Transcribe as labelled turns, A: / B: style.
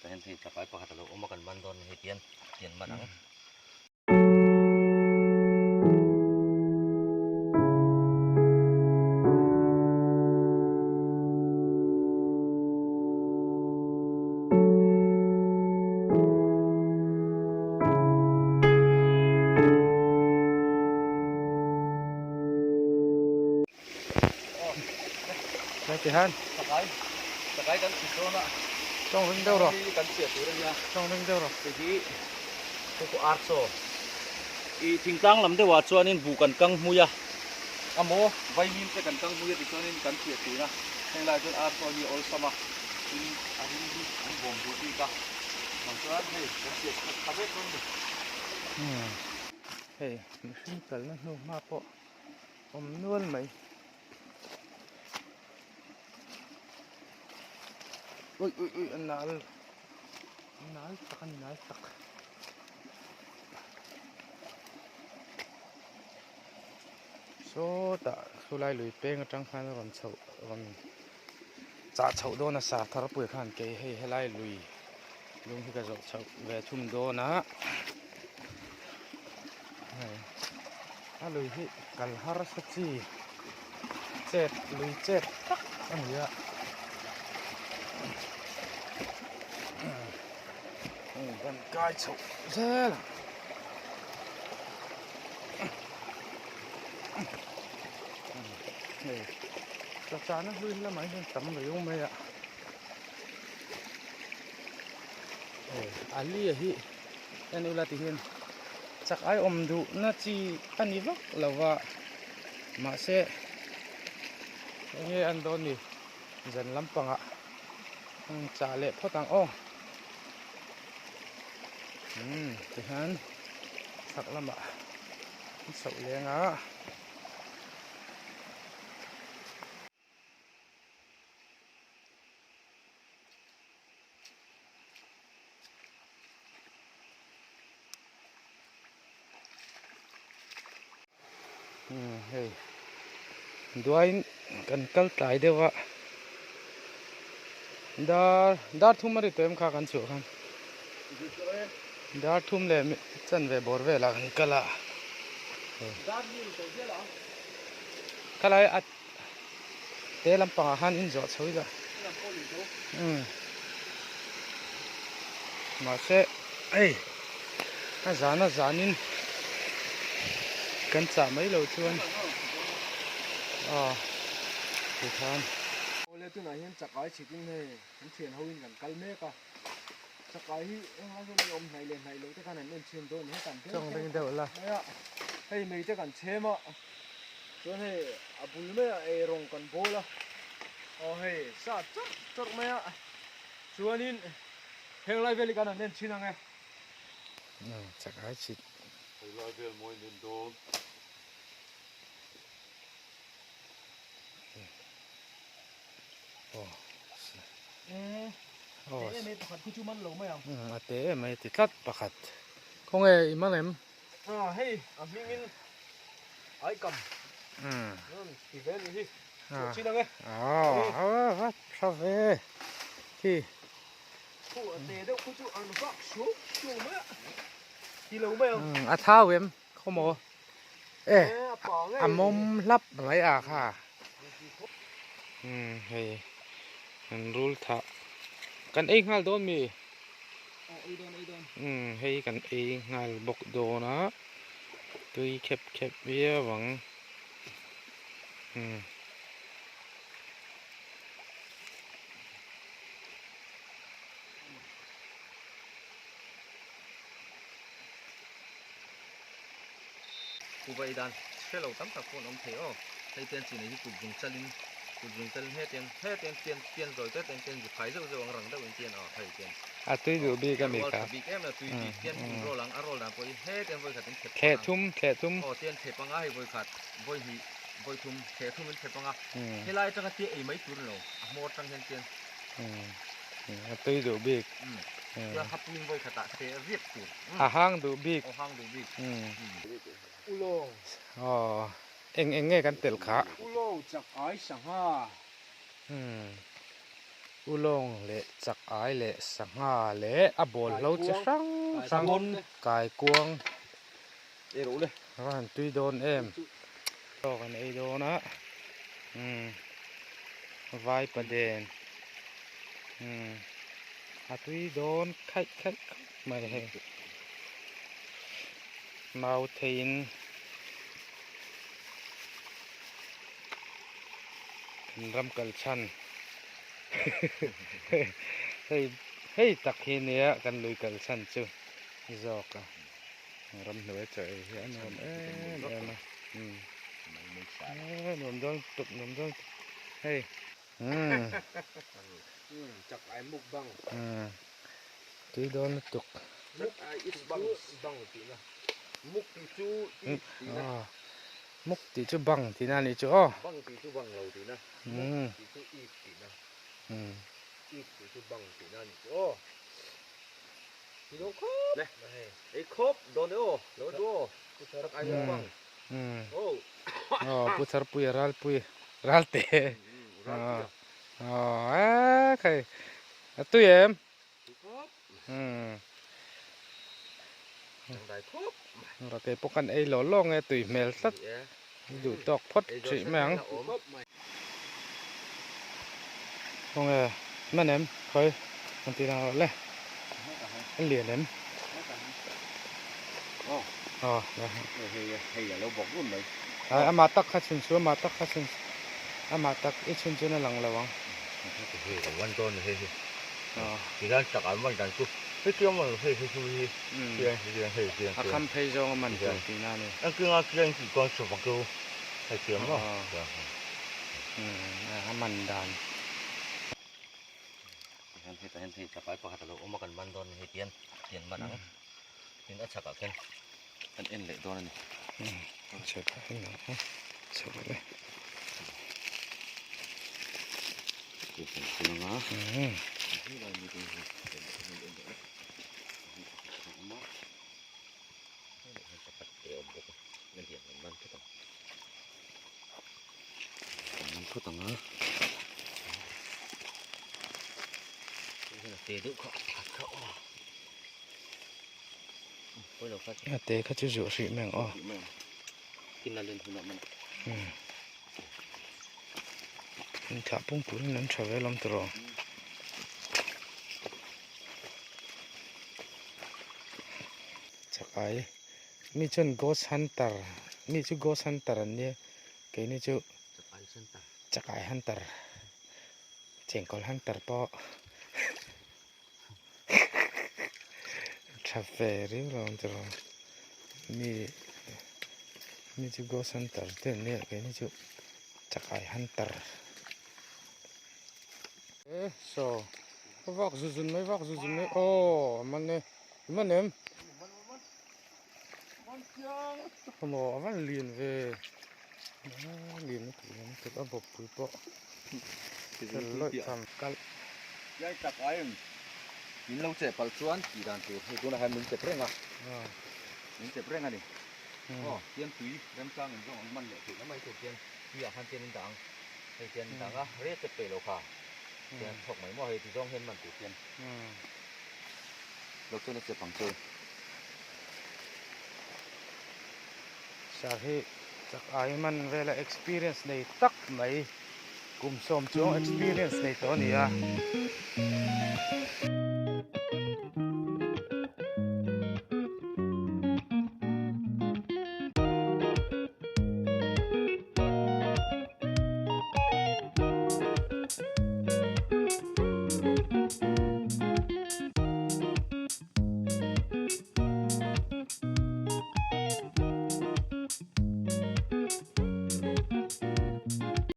A: แต่เห็นที่จะไปประคัตเราอมกันมันโดนให้เปลี่ยนมันนะ
B: ไม่ติฮัน
A: ตะไคร้กันสิโซนะ
B: ต้องเร่งเดียวหรอ
A: กันเสียตัวเนี่ย
B: ต้องเร่งเดียวหรอ
A: ที่พวกอาร์โซอีทิ้งตั้งลำเดียวว่าชวนนี่บุกันกังมุยอะโมใบมีนจะกันกังมุยที่ชวนนี่กันเสียตัวนะแห่งไรจนอาร์โซนี่ออลสมาอันนี้อันบ่มดูดีกะมันชวนให้กันเสียคาเฟ่คนดิ
B: เฮ้ยมันขึ้นกันนะหนูมาปะผมนวลไหมอุ้ยอันนั้นตักโซตาสุไลลุยเป้งจังขันรันเฉารันจ่าเฉาโดนนะสาธารณปุยขันเกยให้ไล่ลุยลุงที่กระจกเฉาเวทุ่มโดนะถ้าลุยที่กัลฮาร์สจีเจ็ดลุยเจ็ดอันนี้กันกายเฉาเซ่ละจับจานนะลุยแล้วไหมตั้มเลยยังไม่อะอันนี้ฮีอันนี้ละที่เห็นจากไอ้อมดูน่าจีอันนี้วะแล้วว่ามาเซ่ยังอันโดนนี่จันลำปังอ่ะจ่าเละพ่อตังอ้อที่เห็นสักลำบะสุดเลี้ยงอ่ะเฮ้ยด้วยกันกัลตายเดี๋ยวว่าดาร์ทุ่มมาดิเต็มข้ากันชัวร์กันดาร์ทุ่มเลยจันเวบอร์เวล่ะกันกัลละกัลละอัดเตะลำปางหันอินจอดช่วยละมาเซ่เอ้ยน่าจานินกันจ่าไม่เหลวชวนผู้ทาน
A: โอเลตุนายเห็นจักรไอ้ชิกินเลยมันเชียนเขาวิ่งกันกัลเมกะจักรไอ้เขาจะไม่อมไหนเลยไหนเลยแต่ขนาดนั้นเชียนโดนให้กัน
B: จ้องเร่งเดียวละ
A: ให้ไม่จะกันเชมอ่ะส่วนให้อาบุลเมย์ไอรงกันโบละโอ้ให้ซาจักไหมอ่ะส่วนนี้เฮงไลเวลิกันนั่นเน้นชินังไง
B: จักรไอ้ชิด
A: เฮงไลเวลมวยเน้นโดน
B: โอ้
A: เต้ไม่ประคัดคุจุมันหลงไหมอ่ะ
B: เต้ไม่ติดลัดประคัดคงเอ๋มันเอ็ม
A: เฮ้ยมิงินไอ้กำนั่นที่เวนี่ชินังไง
B: ชอบเว้ที่
A: ผู้เต้เดี๋ยวคุจุอันฟักชูไหมที่หลงไหม
B: อ่ะท้าเว็มเขาโมมุมลับอะไรค่ะเฮ้ยมันรูลท่ากันเองฮัลโดนมีให้กันเองฮัลบกโดนะตุยเข็บเบี้ยหวัง
A: กูไปดันเชื่อเราตั้งแต่คนอมเทอในเตียนสีนี้กูยิงจัลินให้เตียนrồi tớiเตียนจะขายจะวางรังได้เป็นเตียนให้เตียน
B: ตุยดูบีกันมีค่ะ
A: บีแก้มนะตุยบีเตียนโรลังโรลังไปให้เตียนไปขัดเป็น
B: แค่ทุ่ม
A: เตียนเทปังให้ไปขัดไปทุ่มแค่ทุ่มเป็นเทปังให้ไล่จังเตียนไอ้ไม่ตุนเราหมดจังเตียน
B: ตุยดูบี
A: จะหับลิงไปขัดเตียนเรียบตุน
B: ห้างดูบี
A: อุโล
B: เอ็งไงกันเตลขา
A: อุโลจากไอ้สังหา
B: ulong le chak ai le sanga le a bol lo chi rang kai kuang
A: để đủ lên
B: ran tui don em to kan ei don á vai pa den a tui don khai khai mày hay mau thein ram kal chan hey hey tak hi nia kan lui kal chan chu zok à ram nuôi trời hiển nôm em nôm don hey
C: chặt ai mục băng
B: tui don tuk
C: mục ai ít băng tí na mục tí chú ít tí na
B: muk ti chu bang ti na ni chu
C: băng tí chú băng lâu tí na mục tí chú ít tí na ít tí chú băng tí na ni chú thì nó khớp này ấy khớp đòn đấy ô lỡ đua chặt ai mục băng
B: putar pui ral te khai tui em
C: đại khớp
B: rồi cái pokan ei lo lo nghe tui mel sat du tok phot chi mang không nghe mà em khơi con tí nào lẽ anh liền em
C: hay là lâu bọc luôn đấy
B: ama tak kha chun chu ma tak kha chun ama tak e chun chu na lang lawang
C: hay là quan tôn hay thì ra chặt ảnh văn đàn chú cái kia mà hay chú kia
B: a kham phei zo man chu ti na ni
C: anh cứ ngắt kia chỉ còn sụp vào câu hay kiếm mà
B: a man dan
C: hen thì chặt ảnh có hạt lựu mà cần văn tôn hay tiền mà nắng tiền đã chặt cả khen anh em lệ tôn này
B: chặt cái nó chặt cái tê khá chú rượu xị mèng thả bông cú nấm trở về lòng tro chắc ai mi chân ghost hunter mi chú ghost hunter anh nhé cái này chú chắc ai hunter chèn con hunter po chả về riu lòng tro mi chú ghost hunter tên nhé cái này chú chắc ai hunter so vác zuzun mấy man này man em không có văn liền về liền nó tự nó bộc bụi bọ lợi thằng cá
A: cái chặt ai mình lâu chạy bal chuan chỉ đàn từ hay cũng là hai mình chạy reng à mình chạy reng à đi tiền túi đem sang mình dùng mình để nó mấy tiền bây giờ han tiền đàng hay tiền đàng á rét chạy bể lâu cả tiền thuộc mấy mồi thì dùng hơn mình tiền lúc cho nó sẽ bằng chơi
B: sao hi chắc ai man về là experience này tắc mấy cùng xóm chung experience này to nè